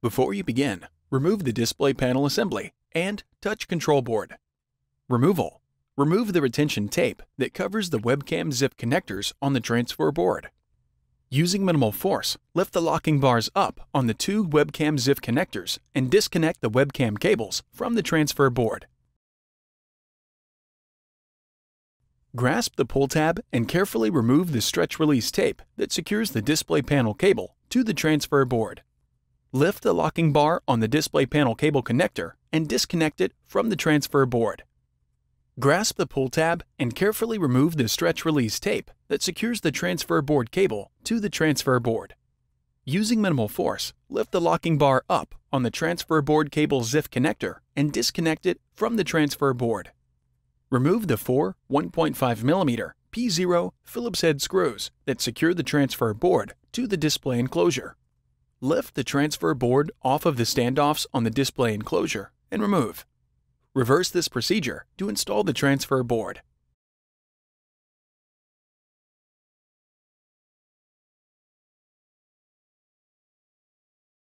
Before you begin, remove the display panel assembly and touch control board. Removal. Remove the retention tape that covers the webcam zip connectors on the transfer board. Using minimal force, lift the locking bars up on the two webcam zip connectors and disconnect the webcam cables from the transfer board. Grasp the pull tab and carefully remove the stretch release tape that secures the display panel cable to the transfer board. Lift the locking bar on the display panel cable connector and disconnect it from the transfer board. Grasp the pull tab and carefully remove the stretch release tape that secures the transfer board cable to the transfer board. Using minimal force, lift the locking bar up on the transfer board cable ZIF connector and disconnect it from the transfer board. Remove the four 1.5mm P0 Phillips head screws that secure the transfer board to the display enclosure. Lift the transfer board off of the standoffs on the display enclosure and remove. Reverse this procedure to install the transfer board.